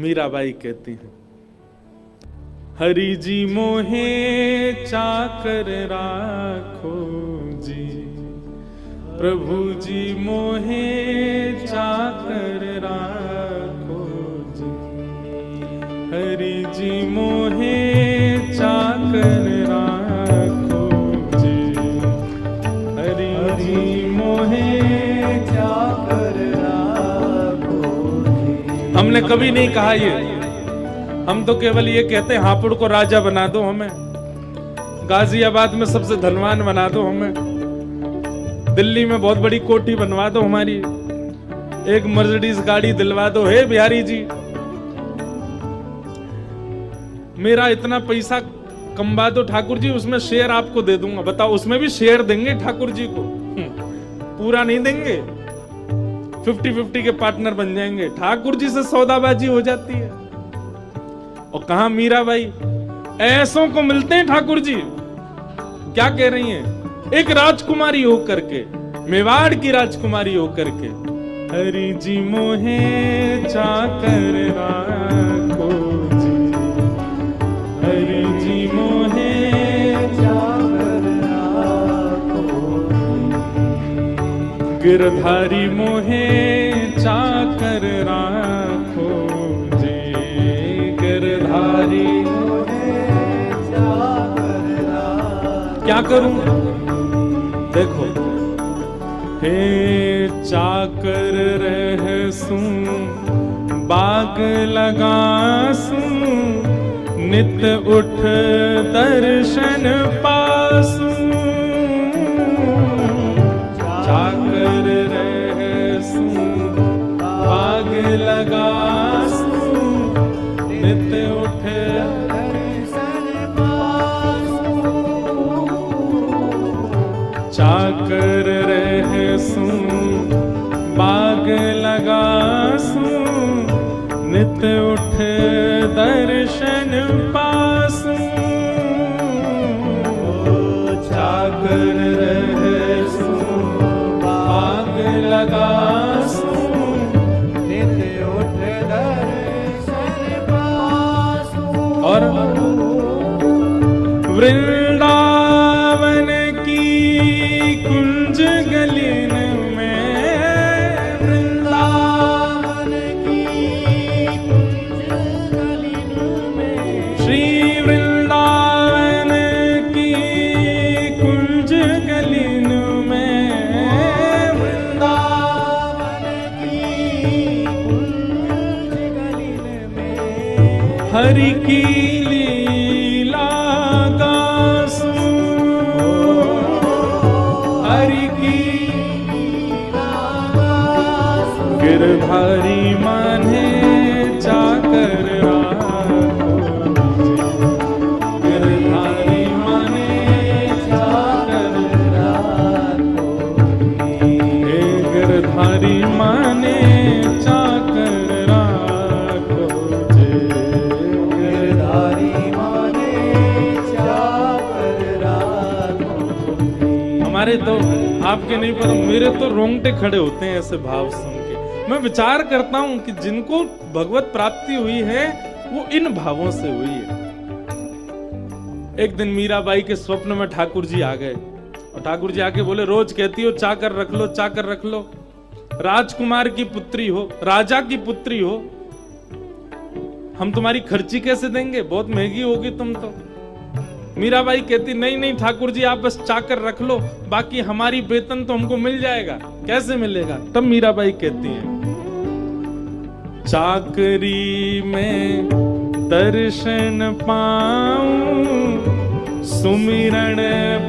मीराबाई कहती हैं, हरि जी मोहे चाकर राखो जी, प्रभु जी मोहे चाकर राखो जी, हरि जी मोहे चाकर राखो जी, हरि जी मोहे चाकर राखो जी। हमने कभी नहीं कहा ये, हम तो केवल ये कहते हैं हापुड़ को राजा बना दो हमें, गाजियाबाद में सबसे धनवान बना दो हमें, दिल्ली में बहुत बड़ी कोठी बनवा दो हमारी, एक मर्सिडीज गाड़ी दिलवा दो, हे बिहारी जी मेरा इतना पैसा कमवा दो ठाकुर जी, उसमें शेयर आपको दे दूंगा। बताओ, उसमें भी शेयर देंगे ठाकुर जी को? पूरा नहीं देंगे, 50-50 के पार्टनर बन जाएंगे। ठाकुर जी से सौदाबाजी हो जाती है। और कहा मीराबाई, ऐसों को मिलते हैं ठाकुर जी। क्या कह रही हैं? एक राजकुमारी होकर के, मेवाड़ की राजकुमारी होकर के, हरि जी मोहे चाकर राखो जी, हरि जी मोहे चाकर राखो जी, गिरधारी मोहे चाकर राखो जी, गिरधारी मोहे चाकर राखो। क्या करूं? देखो, हे चाकर रहसूं बाग लगासूं, नित उठ दर्शन पासूं, चाकर रहसूं बाग लगासूं, नित उठ दर्शन पासूं, चाकर रहसूं बाग लगासूं, नित उठ दर्शन पासूं, चाकर रहसूं बाग लगासूं, नित उठ दर्शन पासूं। और वृंदावन की कुंज गलिन में, वृंदावन की कुंज गलिन में, श्री वृंदावन की कुंज गलिन में, वृंदावन की कुंज गलिन में, हरि की लीला गासूं, हरि की लीला गासूं, गिरधारी माने चाकर राखो जी, गिरधारी माने चाकर राखो जी, हे गिरधारी माने चाकर राखो जी, गिरधारी माने चाकर राखो जी। हमारे तो, आपके नहीं पर मेरे तो रोंगटे खड़े होते हैं ऐसे भाव सुन के। मैं विचार करता हूं कि जिनको भगवत प्राप्ति हुई है वो इन भावों से हुई है। एक दिन मीराबाई के स्वप्न में ठाकुर जी आ गए और ठाकुर जी आके बोले, रोज कहती हो चाकर रख लो, चाकर रख लो, राजकुमार की पुत्री हो, राजा की पुत्री हो, हम तुम्हारी खर्ची कैसे देंगे? बहुत महंगी होगी तुम तो। मीराबाई कहती, नहीं नहीं ठाकुर जी, आप बस चाकर रख लो, बाकी हमारी वेतन तो हमको मिल जाएगा। कैसे मिलेगा? तब मीराबाई कहती हैं, चाकरी में दर्शन पाऊं, सुमिरन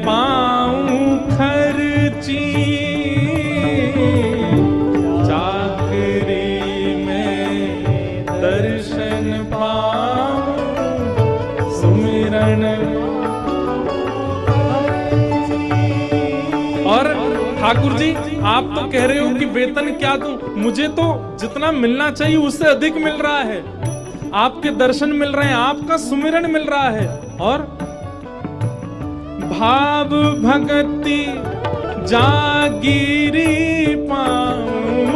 पाऊं खर्ची, चाकरी में दर्शन पाऊं, सुमिरन। और ठाकुर जी, आप तो कह रहे हो कि वेतन क्या दूं? मुझे तो जितना मिलना चाहिए उससे अधिक मिल रहा है। आपके दर्शन मिल रहे हैं, आपका सुमिरन मिल रहा है, और भाव भक्ति जागीरी पाऊं,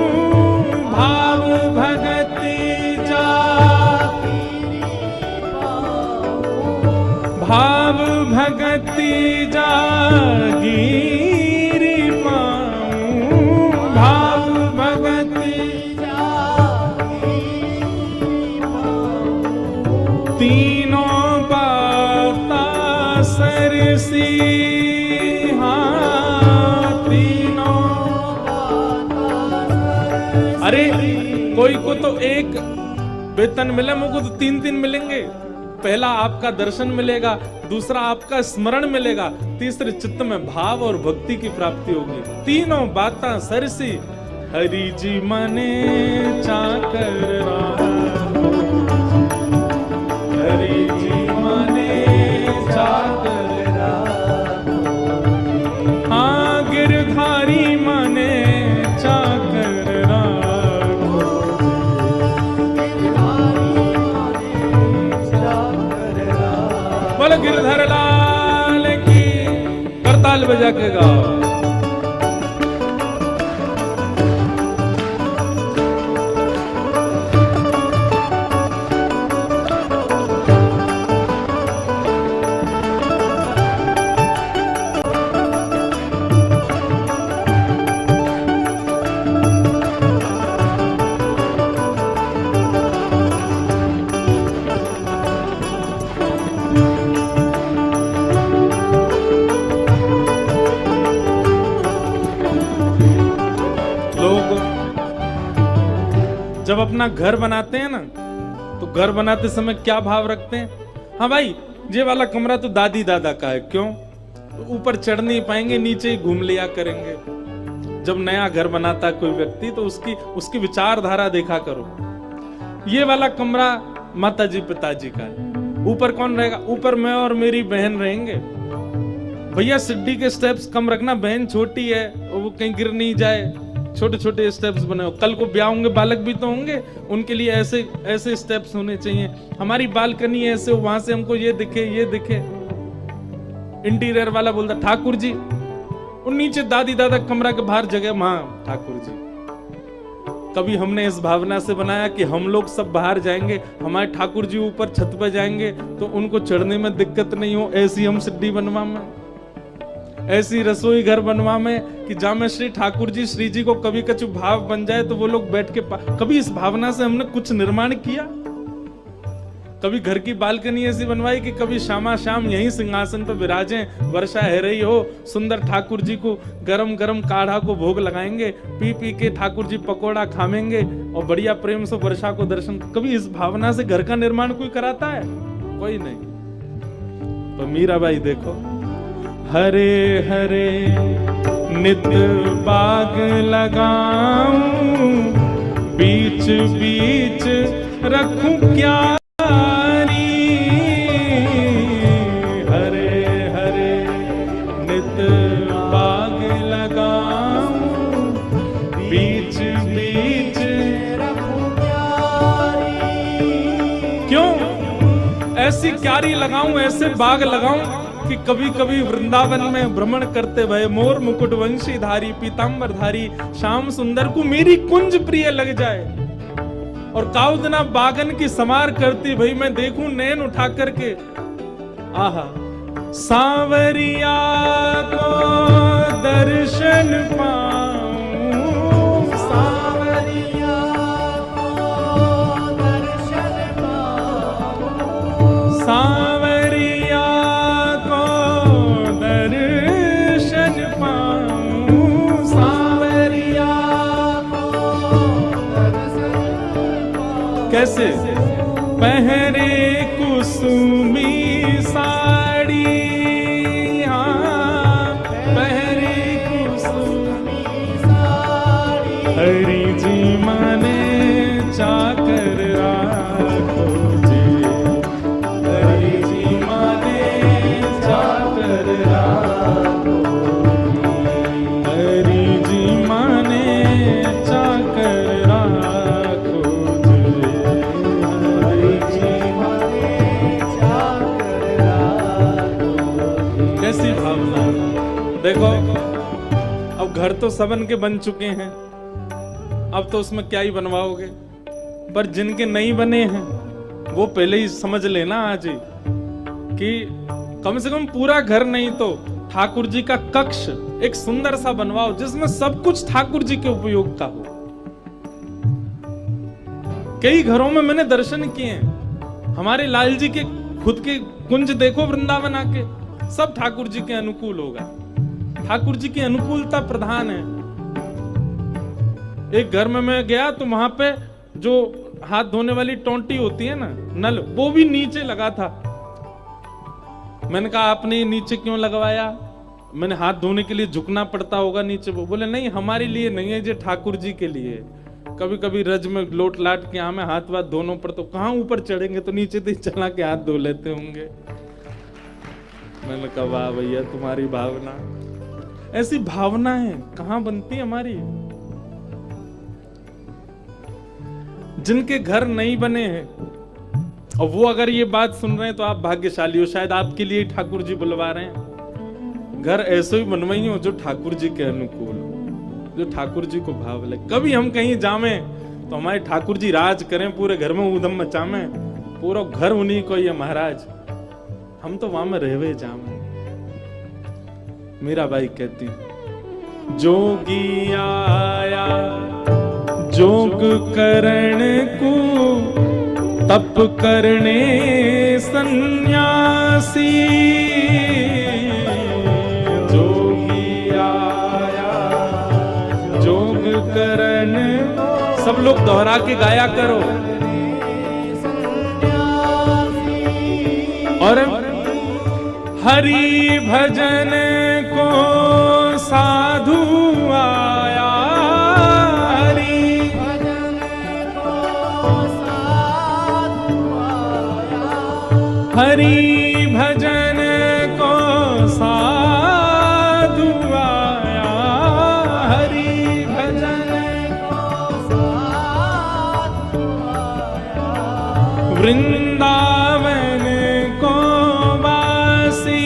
भाव भक्ति जागीरी भाव भगति जागीरी पाऊं, भाव भगति जागीरी पाऊं, तीनों बाता सरसी, हाँ तीनों बाता सरसी। अरे कोई को तो एक वेतन मिले, मुझको तो 3 मिलेंगे। पहला आपका दर्शन मिलेगा, दूसरा आपका स्मरण मिलेगा, तीसरे चित्त में भाव और भक्ति की प्राप्ति होगी। तीनों बातां सरसी, हरि जी मने चाकर राखो, हरि जी मने चाकर राखो, हाँ गिरधारी मने चाकर राखो, बोलो गिरधर लाल की। करताल बजा के गाओ। जब अपना घर बनाते हैं ना, तो घर बनाते समय क्या भाव रखते हैं? हाँ भाई, ये वाला कमरा तो दादी दादा का है, क्यों? ऊपर चढ़ नहीं पाएंगे, नीचे ही घूम लिया करेंगे। जब नया घर बनाता है कोई व्यक्ति, तो उसकी विचारधारा देखा करो। ये वाला कमरा माता जी पिताजी का है, ऊपर कौन रहेगा? ऊपर मैं और मेरी बहन रहेंगे। भैया सीढ़ी के स्टेप्स कम रखना, बहन छोटी है, वो कहीं गिर नहीं जाए, छोटे छोटे स्टेप्स बनाओ। कल को ब्याह होंगे, बालक भी तो होंगे, उनके लिए ऐसे ऐसे स्टेप्स होने चाहिए। हमारी बालकनी ऐसे हो, वहां से हमको ये दिखे ये दिखे। इंटीरियर वाला बोलता ठाकुर जी, और नीचे दादी दादा कमरा के बाहर जगह, वहां ठाकुर जी। कभी हमने इस भावना से बनाया कि हम लोग सब बाहर जाएंगे, हमारे ठाकुर जी ऊपर छत पर जाएंगे तो उनको चढ़ने में दिक्कत नहीं हो, ऐसी हम सिद्धि बनवा में, ऐसी रसोई घर बनवा में कि जहां में श्री ठाकुर जी श्री जी को कभी कछु भाव बन जाए तो वो लोग बैठ के कभी इस भावना से हमने कुछ निर्माण किया? कभी घर की बालकनी ऐसी बनवाई कि कभी शामा शाम यहीं सिंहासन पर विराजें, वर्षा है रही हो, सुंदर ठाकुर जी को गरम गरम काढ़ा को भोग लगाएंगे, पी पी के ठाकुर जी पकोड़ा खाएंगे और बढ़िया प्रेम से वर्षा को दर्शन। कभी इस भावना से घर का निर्माण कोई कराता है? कोई नहीं। तो मीराबाई देखो, हरे हरे नित बाग लगाऊं, बीच बीच रखूं क्यारी, हरे हरे नित बाग लगाऊं, बीच बीच रखूं क्यारी। क्यों ऐसी क्यारी लगाऊं, ऐसे बाग लगाऊं कि कभी कभी वृंदावन में भ्रमण करते भय मोर मुकुट वंशी धारी, पीतांबर धारी श्याम सुंदर को मेरी कुंज प्रिय लग जाए। और काउदना बागन की समार करती भई मैं देखूं नैन उठा करके, आहा सांवरिया को दर्शन पाऊं, सांवरिया को दर्शन पाऊं, सांवरिया कैसे? पहरे कुसुमी साड़ी, हाँ पहरे कुसुमी साड़ी, हरि जी मने चाकर राखो जी, हरि जी मने चाकर राखो, हरि जी मने चाकर राखो। कैसी भावना। देखो अब घर तो सबन के बन चुके हैं, अब तो उसमें क्या ही बनवाओगे, पर जिनके नहीं बने हैं वो पहले ही समझ लेना आज ही कि कम से कम पूरा घर नहीं तो ठाकुर जी का कक्ष एक सुंदर सा बनवाओ जिसमें सब कुछ ठाकुर जी के उपयोग का हो। कई घरों में मैंने दर्शन किए हैं, हमारे लाल जी के खुद के कुंज देखो वृंदावन आके, सब ठाकुर जी के अनुकूल होगा। ठाकुर जी की अनुकूलता प्रधान है। एक घर में मैं गया तो वहां पे जो हाथ धोने वाली टोंटी होती है ना, नल, वो भी नीचे लगा था। मैंने कहा आपने नीचे क्यों लगवाया? मैंने हाथ धोने के लिए झुकना पड़ता होगा नीचे। वो बोले नहीं, हमारे लिए नहीं है, ये ठाकुर जी के लिए। कभी कभी रज में लोट लाट के हमें हाथ वाथ दोनों पर, तो कहां ऊपर चढ़ेंगे, तो नीचे से चला के हाथ धो लेते होंगे। मैंने कहा वाह भैया तुम्हारी भावना, ऐसी भावना है कहां बनती हमारी। जिनके घर नहीं बने हैं और वो अगर ये बात सुन रहे हैं तो आप भाग्यशाली हो, शायद आपके लिए ठाकुर जी बुलवा रहे हैं। घर ऐसे ही बनवाई हो जो ठाकुर जी के अनुकूल हो, जो ठाकुर जी को भाव ले। कभी हम कहीं जामे तो हमारे ठाकुर जी राज करें, पूरे घर में ऊधम मचामे, पूरा घर उन्हीं को ही है महाराज, हम तो वहां में रहवे जामे। मीरा बाई कहती जोगी आया जोग करण को तप करने सन्यासी। जोगी आया जोग करण, सब लोग दोहरा के गाया करो। और हरि भजन को साधु आया, हरि भजन को साधु आया, हरि भजन को साधु आया, हरि भजन को साधु आया। वृंदावन को वासी,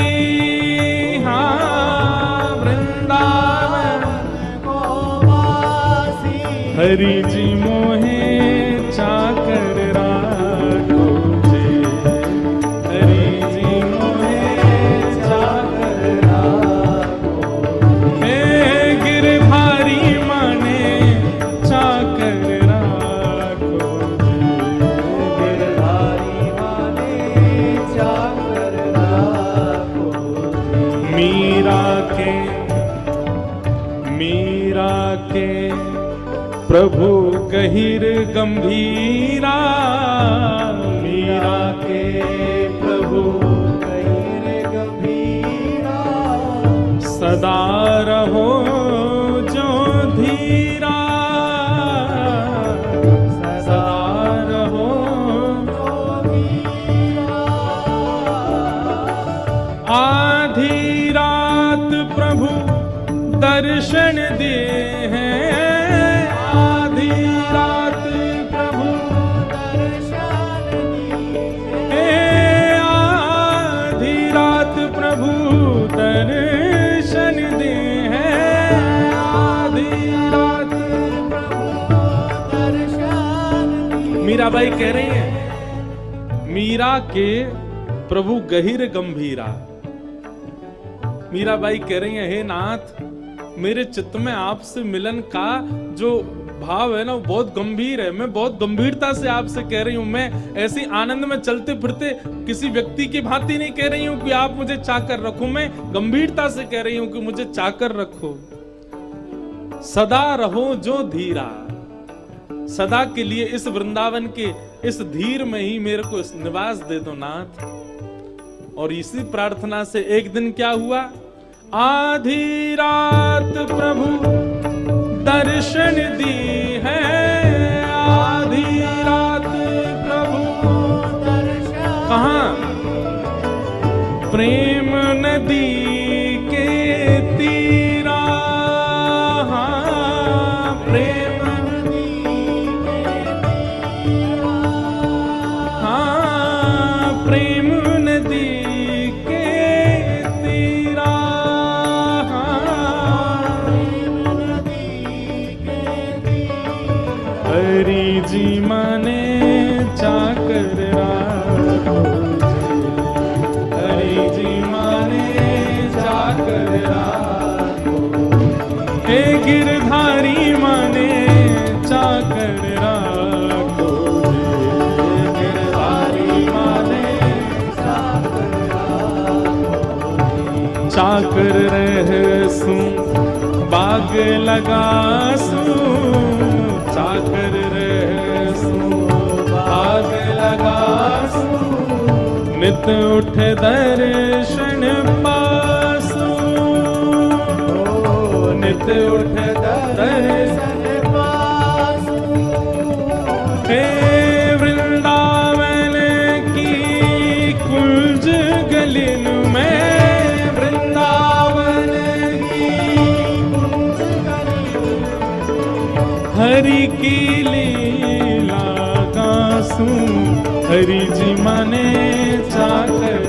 हाँ वृंदावन को वासी, हरि जी मोहे चाकर राखो जे, हरि जी मोहे चाकर राखो। हे गिरधारी माने चाकर राखो जे, गिरधारी माने चाकर राखो। मीरा के प्रभु गहिर गंभीरा, मीरा के प्रभु गहिर गंभीरा, सदा रहो जो धीरा, सदा रहो जो धीरा। आधी रात प्रभु दर्शन दे हैं, आधी रात प्रभु दर्शन दिए, आधी रात प्रभु दर्शन दे हैं, आधी रात प्रभु दर्शन दिए। मीराबाई कह रही है मीरा के प्रभु गहिर गंभीरा। मीराबाई कह रही है हे नाथ, मेरे चित्त में आपसे मिलन का जो भाव है ना वो बहुत गंभीर है। मैं बहुत गंभीरता से आपसे कह रही हूं। मैं ऐसी आनंद में चलते फिरते किसी व्यक्ति की भांति नहीं कह रही हूं कि आप मुझे चाकर रखो, मैं गंभीरता से कह रही हूं कि मुझे चाकर रखो। सदा रहो जो धीरा, सदा के लिए इस वृंदावन के इस धीर में ही मेरे को निवास दे दो नाथ। और इसी प्रार्थना से एक दिन क्या हुआ, आधी रात प्रभु दर्शन दी है, आधी रात प्रभु दर्शन। कहाँ? प्रेम नदी के तीरा, हाँ प्रेम नदी के तीरा, हाँ प्रेम नदी हरि जी माने चाकर राखो जे, हरि जी चाकर रहसू बाग लगासू, चाकर रहसू बाग लगासू, नित उठ दर्शन पासू, नित उठ दर्शन पासू। हे वृंदावन की कुंज गलिन में, वृंदावन की कुंज गलिन में, हरि की लीला गासूं, हरि जी माने चाकर